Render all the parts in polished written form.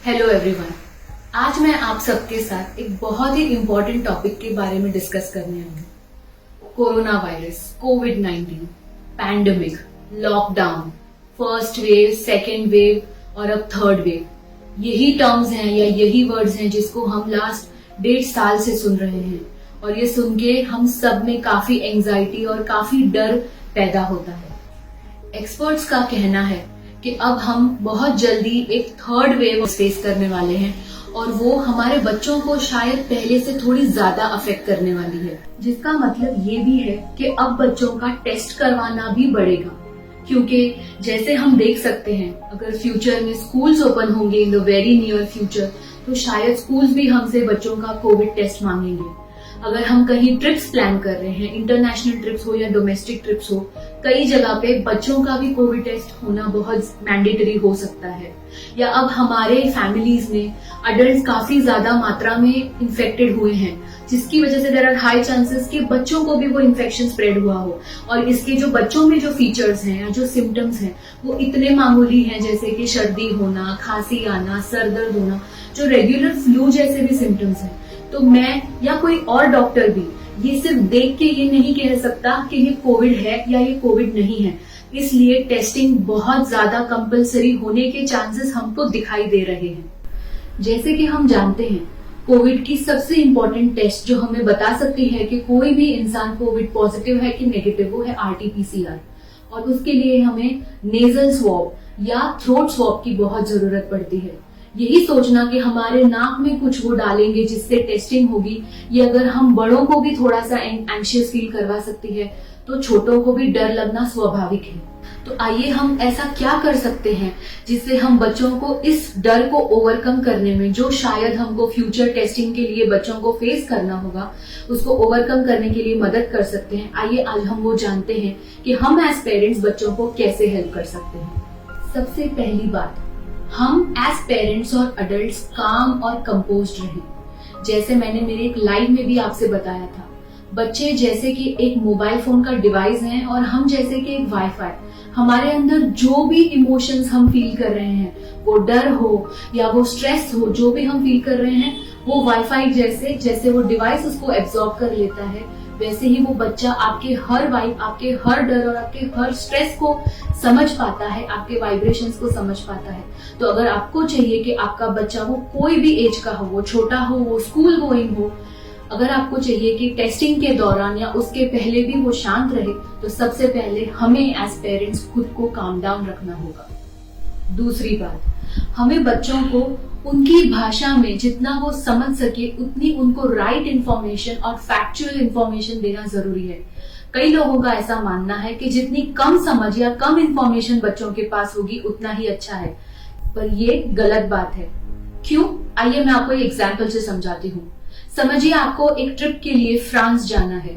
Hello everyone. आज मैं आप सबके साथ एक बहुत ही इम्पोर्टेंट टॉपिक के बारे में डिस्कस करने आई हूँ। Corona virus, COVID, pandemic, lockdown, first wave, second wave और अब थर्ड वेव। यही टर्म्स हैं या यही वर्ड्स हैं जिसको हम लास्ट 1.5 साल से सुन रहे हैं और ये सुन के हम सब में काफी एंजाइटी और काफी डर पैदा होता है। एक्सपर्ट्स का कहना है कि अब हम बहुत जल्दी एक थर्ड वेव फेस करने वाले हैं और वो हमारे बच्चों को शायद पहले से थोड़ी ज्यादा अफेक्ट करने वाली है, जिसका मतलब ये भी है कि अब बच्चों का टेस्ट करवाना भी बढ़ेगा। क्योंकि जैसे हम देख सकते हैं, अगर फ्यूचर में स्कूल्स ओपन होंगे in the very near future, तो शायद स्कूल्स भी हमसे बच्चों का कोविड टेस्ट मांगेंगे। अगर हम कहीं ट्रिप्स प्लान कर रहे हैं, इंटरनेशनल ट्रिप्स हो या डोमेस्टिक ट्रिप्स हो, कई जगह पे बच्चों का भी कोविड टेस्ट होना बहुत मैंडेटरी हो सकता है। या अब हमारे फैमिलीज में अडल्ट काफी ज्यादा मात्रा में इन्फेक्टेड हुए हैं, जिसकी वजह से देयर आर हाई चांसेस कि बच्चों को भी वो इन्फेक्शन स्प्रेड हुआ हो और इसके जो बच्चों में जो फीचर्स हैं या जो सिम्टम्स हैं वो इतने मामूली हैं, जैसे कि सर्दी होना, खांसी आना, सर दर्द होना, जो रेगुलर फ्लू जैसे भी सिम्टम्स हैं। तो मैं या कोई और डॉक्टर भी ये सिर्फ देख के ये नहीं कह सकता कि ये कोविड है या ये कोविड नहीं है। इसलिए टेस्टिंग बहुत ज्यादा कंपलसरी होने के चांसेस हमको दिखाई दे रहे हैं। जैसे कि हम जानते हैं, कोविड की सबसे इम्पोर्टेंट टेस्ट जो हमें बता सकती है कि कोई भी इंसान कोविड पॉजिटिव है कि नेगेटिव, वो है RT-PCR। और उसके लिए हमें नेजल स्वॉब या थ्रोट स्वॉब की बहुत जरूरत पड़ती है। यही सोचना कि हमारे नाक में कुछ वो डालेंगे जिससे टेस्टिंग होगी, ये अगर हम बड़ों को भी थोड़ा सा एंशियस फील करवा सकती है, तो छोटों को भी डर लगना स्वाभाविक है। तो आइए हम ऐसा क्या कर सकते हैं जिससे हम बच्चों को इस डर को ओवरकम करने में, जो शायद हमको फ्यूचर टेस्टिंग के लिए बच्चों को फेस करना होगा, उसको ओवरकम करने के लिए मदद कर सकते हैं। आइए आज हम वो जानते हैं कि हम एज पेरेंट्स बच्चों को कैसे हेल्प कर सकते हैं। सबसे पहली बात, हम एज पेरेंट्स और अडल्ट्स काम और कंपोज्ड रहें। जैसे मैंने मेरे एक लाइव में भी आपसे बताया था, बच्चे जैसे कि एक मोबाइल फोन का डिवाइस हैं और हम जैसे कि एक वाईफाई। हमारे अंदर जो भी इमोशंस हम फील कर रहे हैं, वो डर हो या वो स्ट्रेस हो, जो भी हम फील कर रहे हैं, वो वाईफाई जैसे वो डिवाइस उसको एब्जॉर्ब कर लेता है, वैसे ही वो बच्चा आपके हर वाइब, आपके हर डर और आपके हर स्ट्रेस को समझ पाता है, आपके वाइब्रेशंस को समझ पाता है। तो अगर आपको चाहिए कि आपका बच्चा, वो कोई भी एज का हो, वो छोटा हो, वो स्कूल गोइंग हो, अगर आपको चाहिए कि टेस्टिंग के दौरान या उसके पहले भी वो शांत रहे, तो सबसे पहले हमें एज पेरेंट्स खुद को काम डाउन रखना होगा। दूसरी बात, हमें बच्चों को उनकी भाषा में जितना वो समझ सके उतनी उनको राइट इंफॉर्मेशन और फैक्चुअल इंफॉर्मेशन देना जरूरी है। कई लोगों का ऐसा मानना है कि जितनी कम समझ या कम इंफॉर्मेशन बच्चों के पास होगी उतना ही अच्छा है, पर ये गलत बात है। क्यों? आइए मैं आपको एक एग्जाम्पल से समझाती हूँ। समझिए आपको एक ट्रिप के लिए फ्रांस जाना है।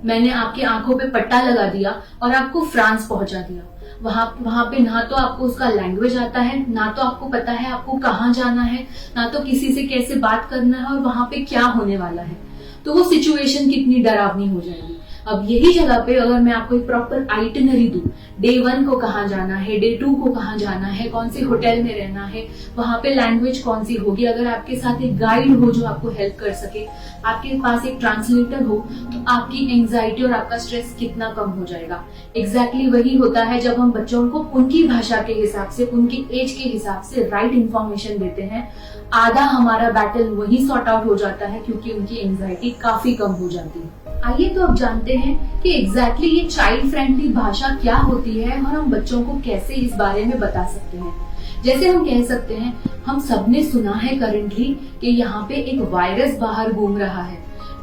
मैंने आपकी आंखों पे पट्टा लगा दिया और आपको फ्रांस पहुंचा दिया। वहां पे ना तो आपको उसका लैंग्वेज आता है, ना तो आपको पता है आपको कहाँ जाना है, ना तो किसी से कैसे बात करना है और वहां पे क्या होने वाला है। तो वो सिचुएशन कितनी डरावनी हो जाएगी। अब यही जगह पे अगर मैं आपको एक प्रॉपर आइटिनरी दूं, डे 1 को कहाँ जाना है, डे 2 को कहाँ जाना है, कौन से होटल में रहना है, वहां पे लैंग्वेज कौन सी होगी, अगर आपके साथ एक गाइड हो जो आपको हेल्प कर सके, आपके पास एक ट्रांसलेटर हो, तो आपकी एंजाइटी और आपका स्ट्रेस कितना कम हो जाएगा। एग्जैक्टली वही होता है जब हम बच्चों को उनकी भाषा के हिसाब से, उनकी एज के हिसाब से राइट इंफॉर्मेशन देते हैं। आधा हमारा बैटल वही सॉर्ट आउट हो जाता है, क्योंकि उनकी एंजाइटी काफी कम हो जाती है। आइए तो अब जानते हैं कि एग्जैक्टली ये चाइल्ड फ्रेंडली भाषा क्या होती है और हम बच्चों को कैसे इस बारे में बता सकते हैं। जैसे हम कह सकते हैं, हम सबने सुना है करंटली कि यहाँ पे एक वायरस बाहर घूम रहा है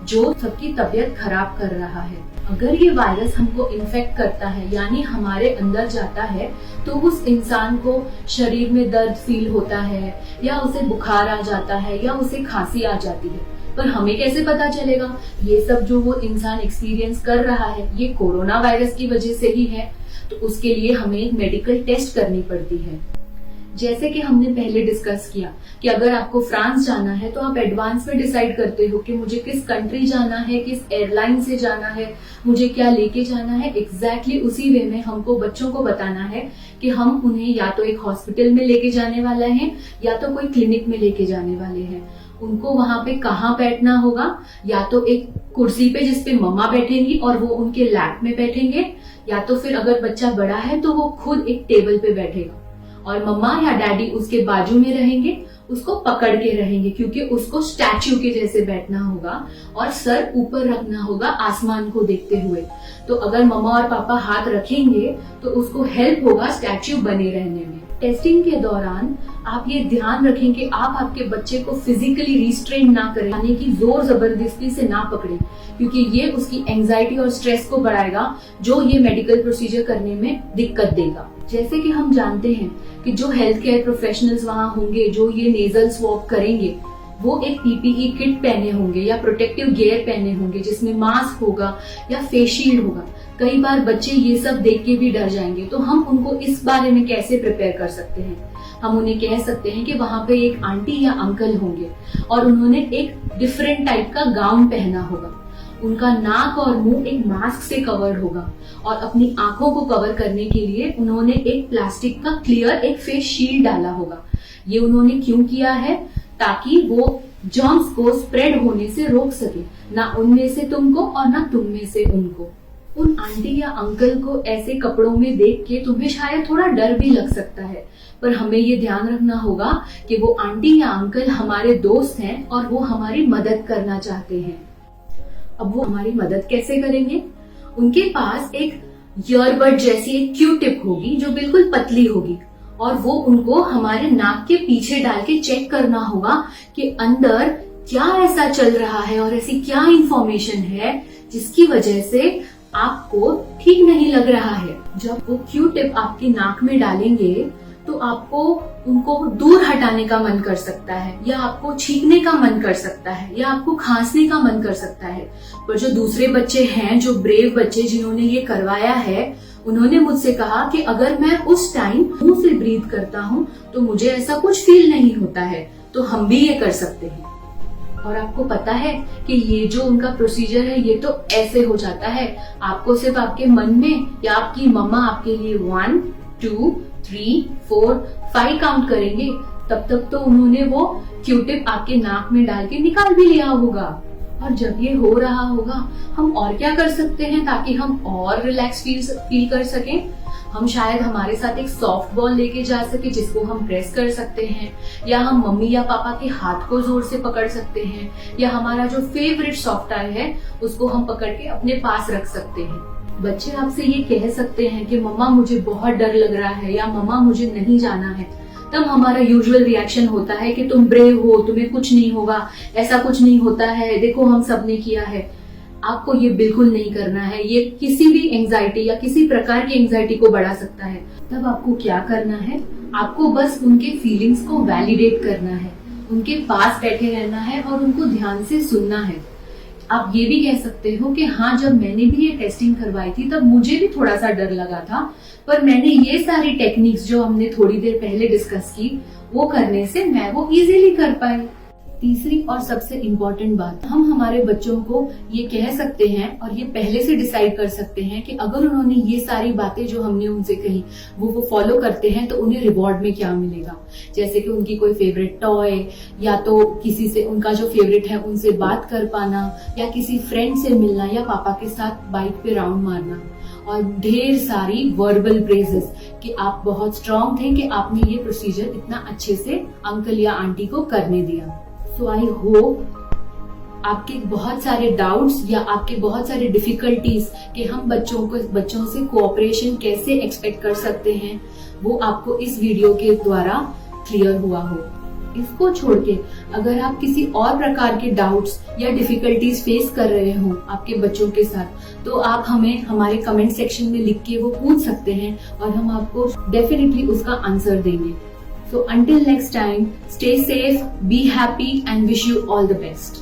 जो सबकी तबीयत खराब कर रहा है। अगर ये वायरस हमको इन्फेक्ट करता है, यानी हमारे अंदर जाता है, तो उस इंसान को शरीर में दर्द फील होता है या उसे बुखार आ जाता है या उसे खांसी आ जाती है। पर हमें कैसे पता चलेगा ये सब जो वो इंसान एक्सपीरियंस कर रहा है ये कोरोना वायरस की वजह से ही है? तो उसके लिए हमें एक मेडिकल टेस्ट करनी पड़ती है। जैसे कि हमने पहले डिस्कस किया कि अगर आपको फ्रांस जाना है तो आप एडवांस में डिसाइड करते हो कि मुझे किस कंट्री जाना है, किस एयरलाइन से जाना है, मुझे क्या लेके जाना है। एग्जैक्टली उसी वे में हमको बच्चों को बताना है कि हम उन्हें या तो एक हॉस्पिटल में लेके जाने वाला है या तो कोई क्लिनिक में लेके जाने वाले हैं। उनको वहां पे कहाँ बैठना होगा, या तो एक कुर्सी पे जिसपे मम्मा बैठेंगी और वो उनके लैप में बैठेंगे, या तो फिर अगर बच्चा बड़ा है तो वो खुद एक टेबल पे बैठेगा और मम्मा या डैडी उसके बाजू में रहेंगे, उसको पकड़ के रहेंगे क्योंकि उसको स्टैच्यू के जैसे बैठना होगा और सर ऊपर रखना होगा आसमान को देखते हुए। तो अगर मम्मा और पापा हाथ रखेंगे तो उसको हेल्प होगा स्टैच्यू बने रहने में। टेस्टिंग के दौरान आप ये ध्यान रखें कि आप आपके बच्चे को फिजिकली रिस्ट्रेन ना करें, यानी कि जोर जबरदस्ती से ना पकड़ें, क्योंकि ये उसकी एंजाइटी और स्ट्रेस को बढ़ाएगा जो ये मेडिकल प्रोसीजर करने में दिक्कत देगा। जैसे कि हम जानते हैं कि जो हेल्थ केयर प्रोफेशनल्स वहाँ होंगे जो ये नेजल स्वैब करेंगे वो एक पीपीई किट पहने होंगे या प्रोटेक्टिव गियर पहने होंगे जिसमें मास्क होगा या फेस शील्ड होगा। कई बार बच्चे ये सब देख के भी डर जाएंगे, तो हम उनको इस बारे में कैसे प्रिपेयर कर सकते हैं? हम उन्हें कह सकते हैं कि वहां पे एक आंटी या अंकल होंगे और उन्होंने एक डिफरेंट टाइप का गाउन पहना होगा, उनका नाक और मुंह एक मास्क से कवर्ड होगा और अपनी आंखों को कवर करने के लिए उन्होंने एक प्लास्टिक का क्लियर एक फेस शील्ड डाला होगा। ये उन्होंने क्यों किया है? ताकि वो जर्म्स को स्प्रेड होने से रोक सके, ना उनमें से तुमको और ना तुम में से उनको। उन आंटी या अंकल को ऐसे कपड़ों में देख के तुम्हें शायद थोड़ा डर भी लग सकता है, पर हमें ये ध्यान रखना होगा कि वो आंटी या अंकल हमारे दोस्त हैं और वो हमारी मदद करना चाहते हैं। अब वो हमारी मदद कैसे करेंगे? उनके पास एक ईयरबड जैसी एक क्यू टिप होगी जो बिल्कुल पतली होगी और वो उनको हमारे नाक के पीछे डाल के चेक करना होगा कि अंदर क्या ऐसा चल रहा है और ऐसी क्या इंफॉर्मेशन है जिसकी वजह से आपको ठीक नहीं लग रहा है। जब वो क्यू टिप आपकी नाक में डालेंगे तो आपको उनको दूर हटाने का मन कर सकता है, या आपको छींकने का मन कर सकता है, या आपको खांसने का मन कर सकता है। पर जो दूसरे बच्चे हैं, जो ब्रेव बच्चे जिन्होंने ये करवाया है, उन्होंने मुझसे कहा कि अगर मैं उस टाइम मुंह से ब्रीथ करता हूँ तो मुझे ऐसा कुछ फील नहीं होता है, तो हम भी ये कर सकते हैं। और आपको पता है कि ये जो उनका प्रोसीजर है ये तो ऐसे हो जाता है, आपको सिर्फ आपके मन में या आपकी मम्मा आपके लिए 1 2 3 4 5 काउंट करेंगे, तब तक तो उन्होंने वो क्यूटिप आपके नाक में डाल के निकाल भी लिया होगा। और जब ये हो रहा होगा हम और क्या कर सकते हैं ताकि हम और रिलैक्स फील कर सकें? हम शायद हमारे साथ एक सॉफ्ट बॉल लेके जा सके जिसको हम प्रेस कर सकते हैं, या हम मम्मी या पापा के हाथ को जोर से पकड़ सकते हैं, या हमारा जो फेवरेट सॉफ्ट टॉय है उसको हम पकड़ के अपने पास रख सकते हैं। बच्चे आपसे ये कह सकते हैं कि मम्मा मुझे बहुत डर लग रहा है या मम्मा मुझे नहीं जाना है। तब हमारा यूजुअल रिएक्शन होता है कि तुम ब्रेव हो, तुम्हें कुछ नहीं होगा, ऐसा कुछ नहीं होता है, देखो हम सबने किया है। आपको ये बिल्कुल नहीं करना है, ये किसी भी एंजाइटी या किसी प्रकार की एंजाइटी को बढ़ा सकता है। तब आपको क्या करना है? आपको बस उनके फीलिंग्स को वैलिडेट करना है, उनके पास बैठे रहना है और उनको ध्यान से सुनना है। आप ये भी कह सकते हो कि हाँ, जब मैंने भी ये टेस्टिंग करवाई थी तब मुझे भी थोड़ा सा डर लगा था, पर मैंने ये सारी टेक्निक्स जो हमने थोड़ी देर पहले डिस्कस की वो करने से मैं वो इजीली कर पाई। तीसरी और सबसे इम्पोर्टेंट बात, हम हमारे बच्चों को ये कह सकते हैं और ये पहले से डिसाइड कर सकते हैं कि अगर उन्होंने ये सारी बातें जो हमने उनसे कही वो फॉलो करते हैं तो उन्हें रिवॉर्ड में क्या मिलेगा। जैसे कि उनकी कोई फेवरेट टॉय, या तो किसी से उनका जो फेवरेट है उनसे बात कर पाना, या किसी फ्रेंड से मिलना, या पापा के साथ बाइक पे राउंड मारना, और ढेर सारी वर्बल प्रेजेस कि आप बहुत स्ट्रांग थे कि आपने ये प्रोसीजर इतना अच्छे से अंकल या आंटी को करने दिया। सो आई होप आपके बहुत सारे डाउट्स या आपके बहुत सारे डिफिकल्टीज कि हम बच्चों से कोऑपरेशन कैसे एक्सपेक्ट कर सकते हैं वो आपको इस वीडियो के द्वारा क्लियर हुआ हो। इसको छोड़ के अगर आप किसी और प्रकार के डाउट्स या डिफिकल्टीज फेस कर रहे हो आपके बच्चों के साथ, तो आप हमें हमारे कमेंट सेक्शन में लिख के वो पूछ सकते हैं और हम आपको डेफिनेटली उसका आंसर देंगे। So until next time, stay safe, be happy and wish you all the best.